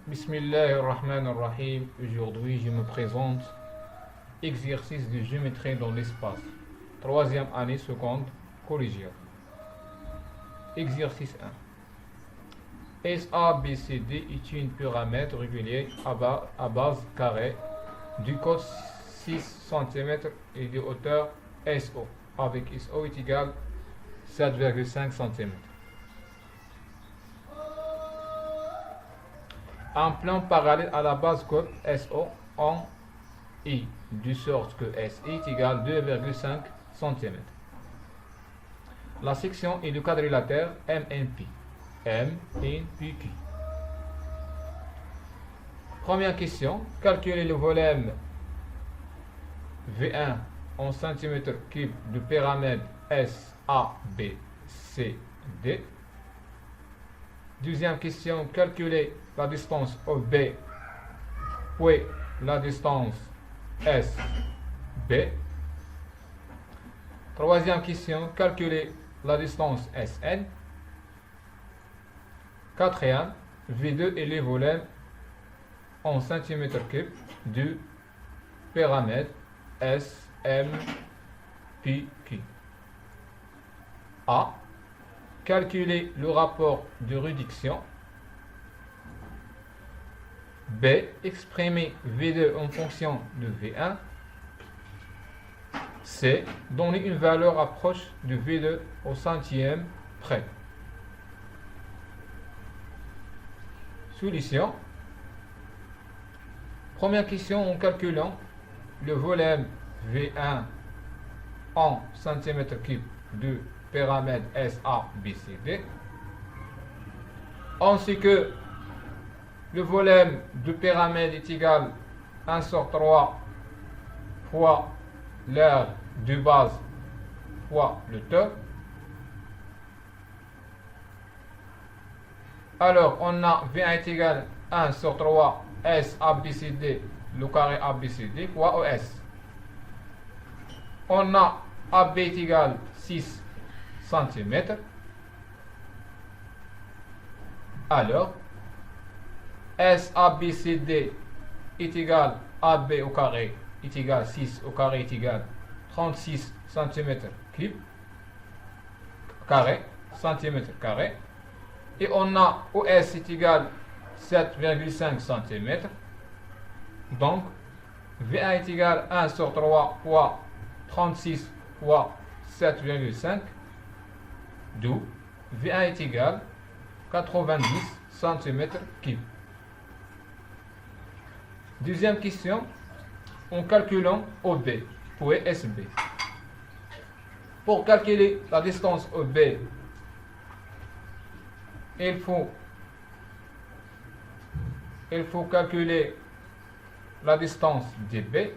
Bismillahirrahmanirrahim. Aujourd'hui, je me présente. Exercice de géométrie dans l'espace. Troisième année seconde collégiale. Exercice 1. SABCD est une pyramide régulière à base carrée du côté 6 cm et de hauteur SO, avec SO est égal 7,5 cm. Un plan parallèle à la base côte SO en I, de sorte que SI est égal 2,5 cm. La section est du quadrilatère MNP. MNPQ. Première question. Calculer le volume V1 en cm3 de pyramide SABCD. Deuxième question. Calculer la distance OB puis la distance SB. Troisième question. Calculer la distance SN. Quatrième, V2 et les volumes en cm3 du pyramide SMPQ. A. Calculer le rapport de réduction. B. Exprimer V2 en fonction de V1. C. Donner une valeur approche de V2 au centième près. Solution. Première question en calculant le volume V1 en cm3 de pyramide SABCD, ainsi que le volume de pyramide est égal à 1 sur 3 fois l'aire de base fois le top. Alors, on a V1 est égal à 1 sur 3 SABCD, le carré ABCD, fois OS. On a AB est égal 6 cm. Alors, SABCD est égal AB au carré est égal 6 au carré est égal 36 cm3 carré, centimètre carré. Et on a OS est égal 7,5 cm. Donc, V1 est égal à 1 sur 3 fois 36 fois 7,5. D'où V1 est égal 90 cm3. Deuxième question, en calculant OB puis SB. Pour calculer la distance OB, il faut calculer la distance DB,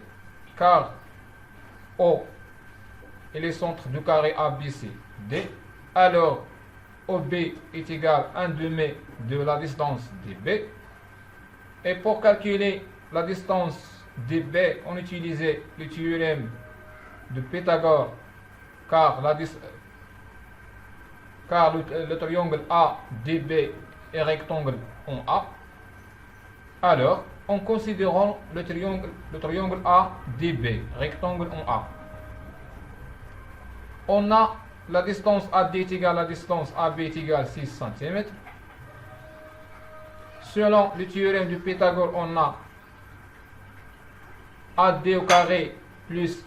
car O est le centre du carré ABCD. Alors, OB est égal à 1 demi de la distance DB. Et pour calculer la distance DB, on utilisait le théorème de Pythagore, car le triangle ADB est rectangle en A. Alors, en considérant le triangle ADB, rectangle en A, on a la distance AD est égale à la distance AB est égale 6 cm. Selon le théorème de Pythagore, on a AD au carré plus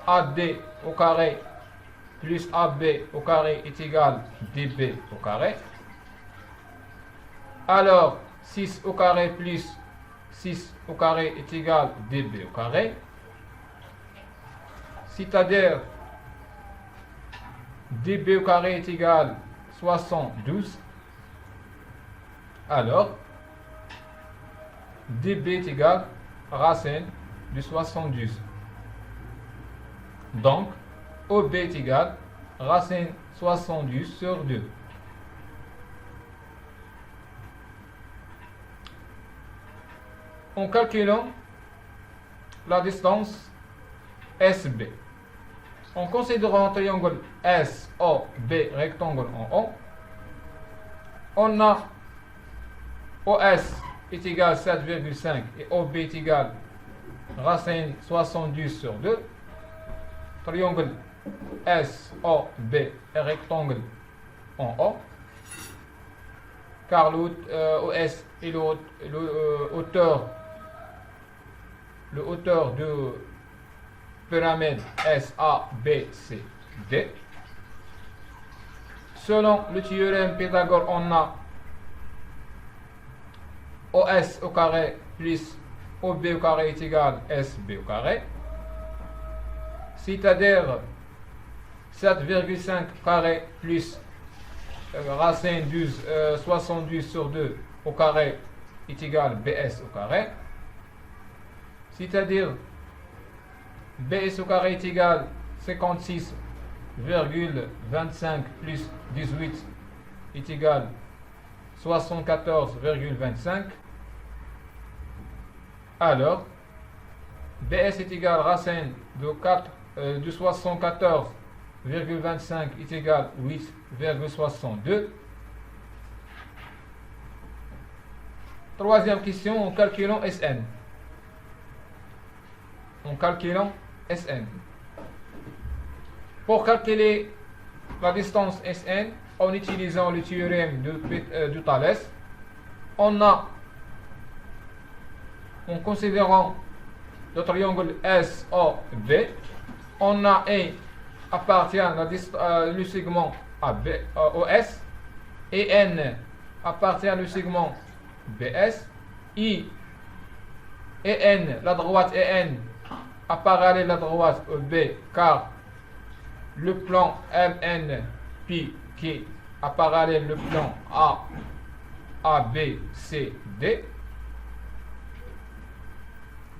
AD au carré plus AB au carré est égal DB au carré. Alors, 6 au carré plus 6 au carré est égal DB au carré. C'est-à-dire, DB au carré est égal 72. Alors, DB est égal racine de 72. Donc, OB est égal racine 72 sur 2. En calculant la distance SB, en considérant un triangle SOB rectangle en O, on a OS est égal à 7,5 et OB est égal à racine 70 sur 2, triangle SOB est rectangle en O, car le OS est le hauteur de pyramide SABCD. Selon le théorème Pythagore, on a OS au carré plus OB au carré est égal à SB au carré, c'est-à-dire 7,5 carré plus racine 70 sur 2 au carré est égal à BS au carré, c'est-à-dire BS au carré est égal à 56,25 plus 18 est égal à 74,25. Alors, BS est égal à racine de 74,25 est égal à 8,62. Troisième question, en calculant Sn. Pour calculer la distance Sn, en utilisant le théorème de Thalès, en considérant le triangle SOB, on a E appartient à le segment OS, et N appartient au segment BS, I et N, la droite EN a parallèle la droite EB, car le plan MN P qui a parallèle le plan ABCD.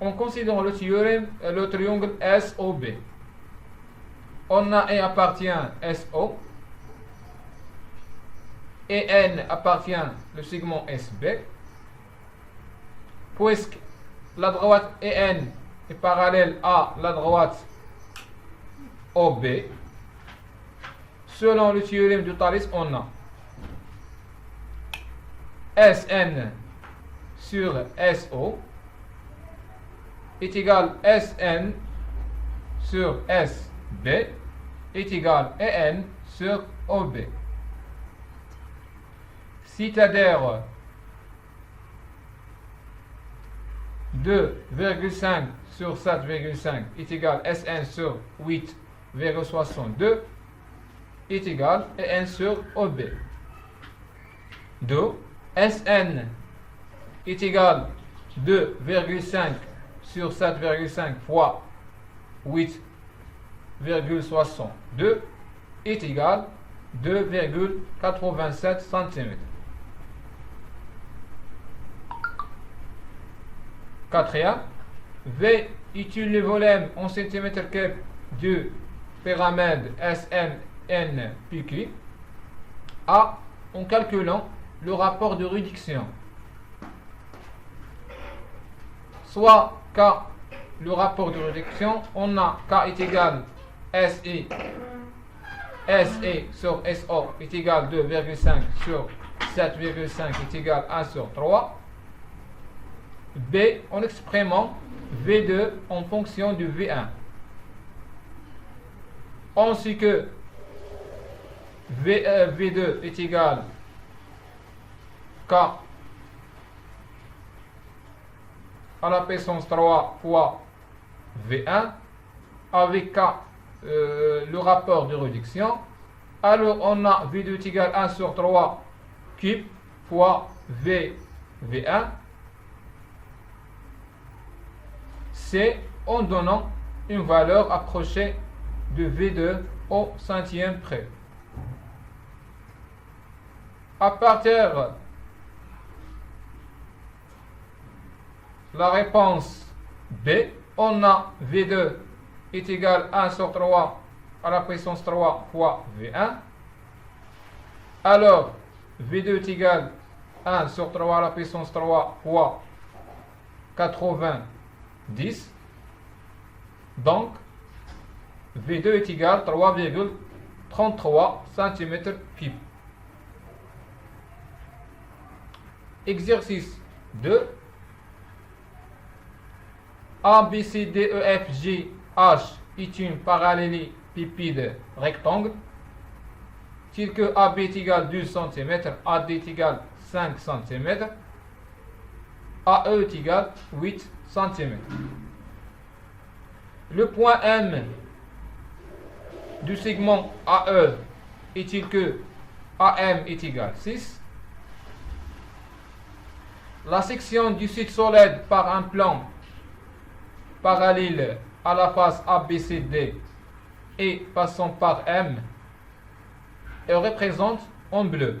En considérant le théorème, le triangle SOB, on a E appartient à SO, et N appartient au segment SB, puisque la droite EN est parallèle à la droite OB. Selon le théorème de Thalès, on a Sn sur SO est égal à Sn sur SB est égal à En sur OB. C'est-à-dire 2,5 sur 7,5 est égal à Sn sur 8,62 est égal à N sur OB. 2. Sn est égal à 2,5 sur 7,5 fois 8,62 est égal à 2,87 cm. Quatrième, V est le volume en cm3 du pyramide SMNPQ. A, en calculant le rapport de réduction. Soit K, le rapport de réduction, on a K est égal à SE sur SO est égal à 2,5 sur 7,5 est égal à 1 sur 3. B en exprimant V2 en fonction du V1. Ainsi que V2 est égal K à la puissance 3 fois V1 avec K le rapport de réduction. Alors on a V2 est égal à 1 sur 3 cube fois V1. C'est en donnant une valeur approchée de V2 au centième près. À partir de la réponse B, on a V2 est égal à 1 sur 3 à la puissance 3 fois V1. Alors, V2 est égal à 1 sur 3 à la puissance 3 fois 90. Donc, V2 est égal à 3,33 cm3. Exercice de ABCDEFGH est une parallélépipède rectangle tel que AB est égal 12 cm, AD est égal 5 cm, AE est égal 8 cm. Le point M du segment AE est-il que AM est égal 6. La section du site solide par un plan parallèle à la face ABCD et passant par M est représente en bleu.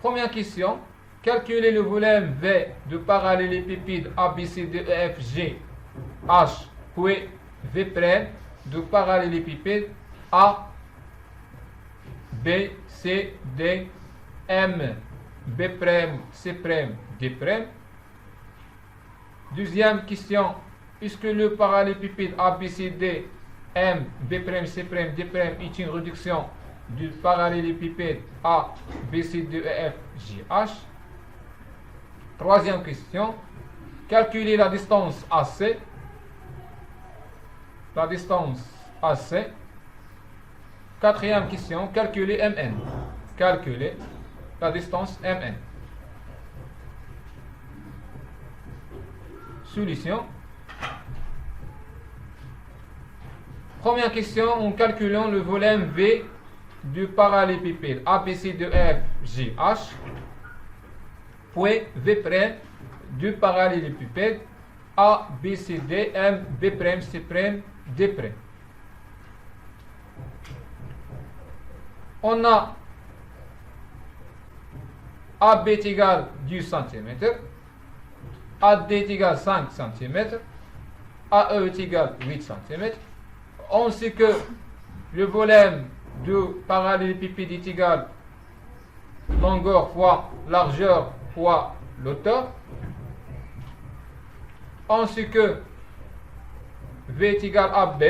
Première question. Calculer le volume V de parallélépipède ABCDEFG H puis V' de parallélépipède A B C D M B' C' D'. Deuxième question. Est-ce que le parallélépipède ABCD M B' C' D' est une réduction du parallélépipède A B C D E F G H? Troisième question. Calculer la distance AC. La distance AC. Quatrième question. Calculer MN. Calculer la distance MN. Solution. Première question, en calculant le volume V du parallélépipède ABCDEFGH, puis V' du parallélépipède ABCD M B' C' D'. On a AB est égal 10 cm, AD est égal 5 cm, AE est égal 8 cm. On sait que le volume du parallélépipède est égal longueur fois largeur fois l'auteur. On sait que V est égal à B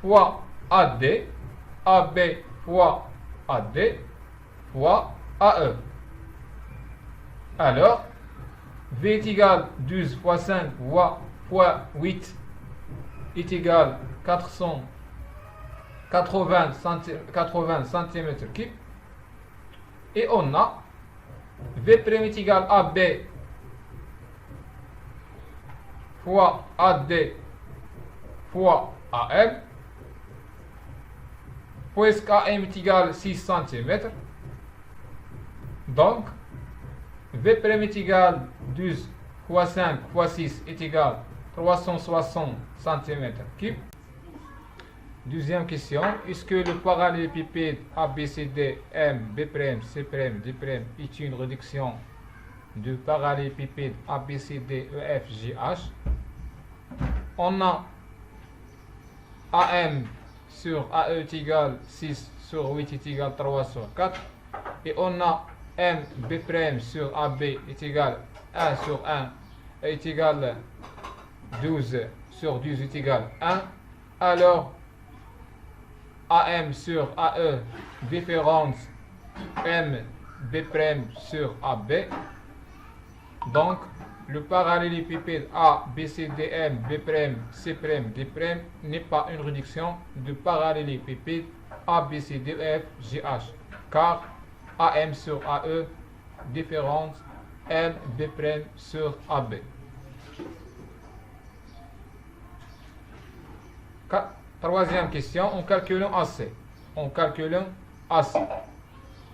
fois AD, AB fois AD fois AE. Alors, V est égal 12 fois 5 fois 8 est égal 480 cm3. Et on a V' est égal à B fois AD fois AM, puisque AM est égal 6 cm. Donc, V' est égal 12 fois 5 fois 6 est égal 360 cm3. Deuxième question. Est-ce que le parallélépipède ABCD M B' C' D' est une réduction du parallélépipède ABCD E F G H? On a AM sur AE est égal 6 sur 8 est égal 3 sur 4. Et on a M B' sur AB est égal 1 sur 1 est égal 12 sur 12 est égal 1. Alors, AM sur AE, différence M B' sur AB. Donc, le parallélépipède ABCDM B' C' D' n'est pas une réduction du parallélépipède ABCDEF GH, car AM sur AE, différence M B' sur AB. Troisième question, en calculant AC. En calculant AC.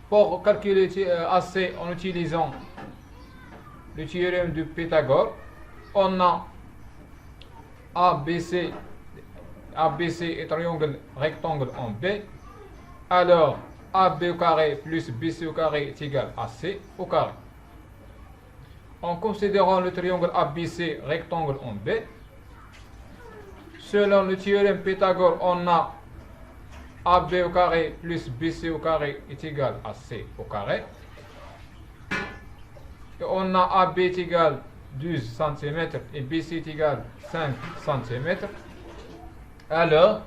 Pour calculer AC en utilisant le théorème de Pythagore, on a ABC est triangle rectangle en B. Alors, AB au carré plus BC au carré est égal à C au carré. En considérant le triangle ABC rectangle en B, selon le théorème Pythagore, on a AB au carré plus BC au carré est égal à C au carré. Et on a AB est égal 12 cm et BC est égal 5 cm. Alors,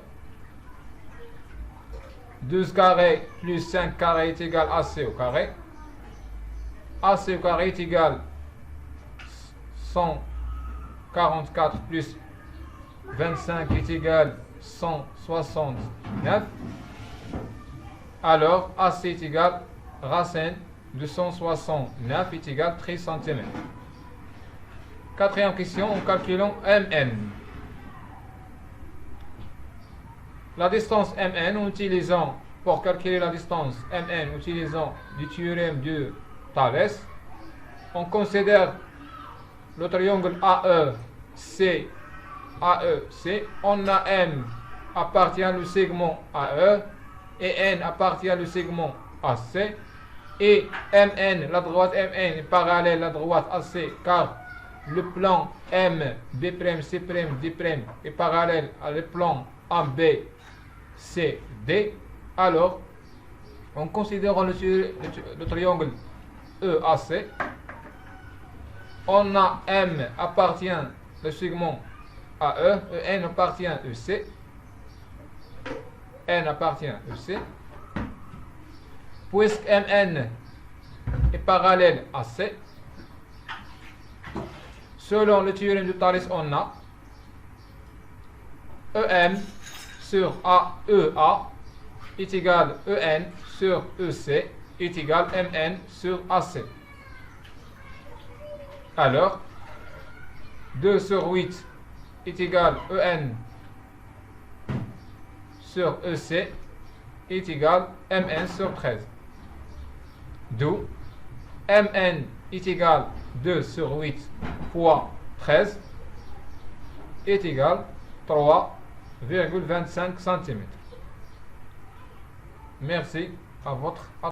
12 carré plus 5 carré est égal à AC au carré. AC au carré est égal 144 plus 25 est égal 169. Alors, AC est égal racine de 169 est égal 13 cm. Quatrième question, en calculant Mn. La distance Mn, pour calculer la distance Mn, utilisant le théorème de Thalès, on considère le triangle AEC. On a M appartient au segment AE et N appartient au segment AC. Et MN, la droite MN est parallèle à la droite AC car le plan M, B', C', D' est parallèle à le plan AB, C, D. Alors, en considérant le triangle EAC, on a M appartient au segment AE, N appartient à EC, N appartient à EC. Puisque Mn est parallèle à C, selon le théorème de Thalès, on a EM sur AEA est égal EN sur EC est égal Mn sur AC. Alors, 2 sur 8 est égal EN sur EC est égal Mn sur 13. D'où Mn est égal 2 sur 8 fois 13 est égal 3,25 cm. Merci à votre attention.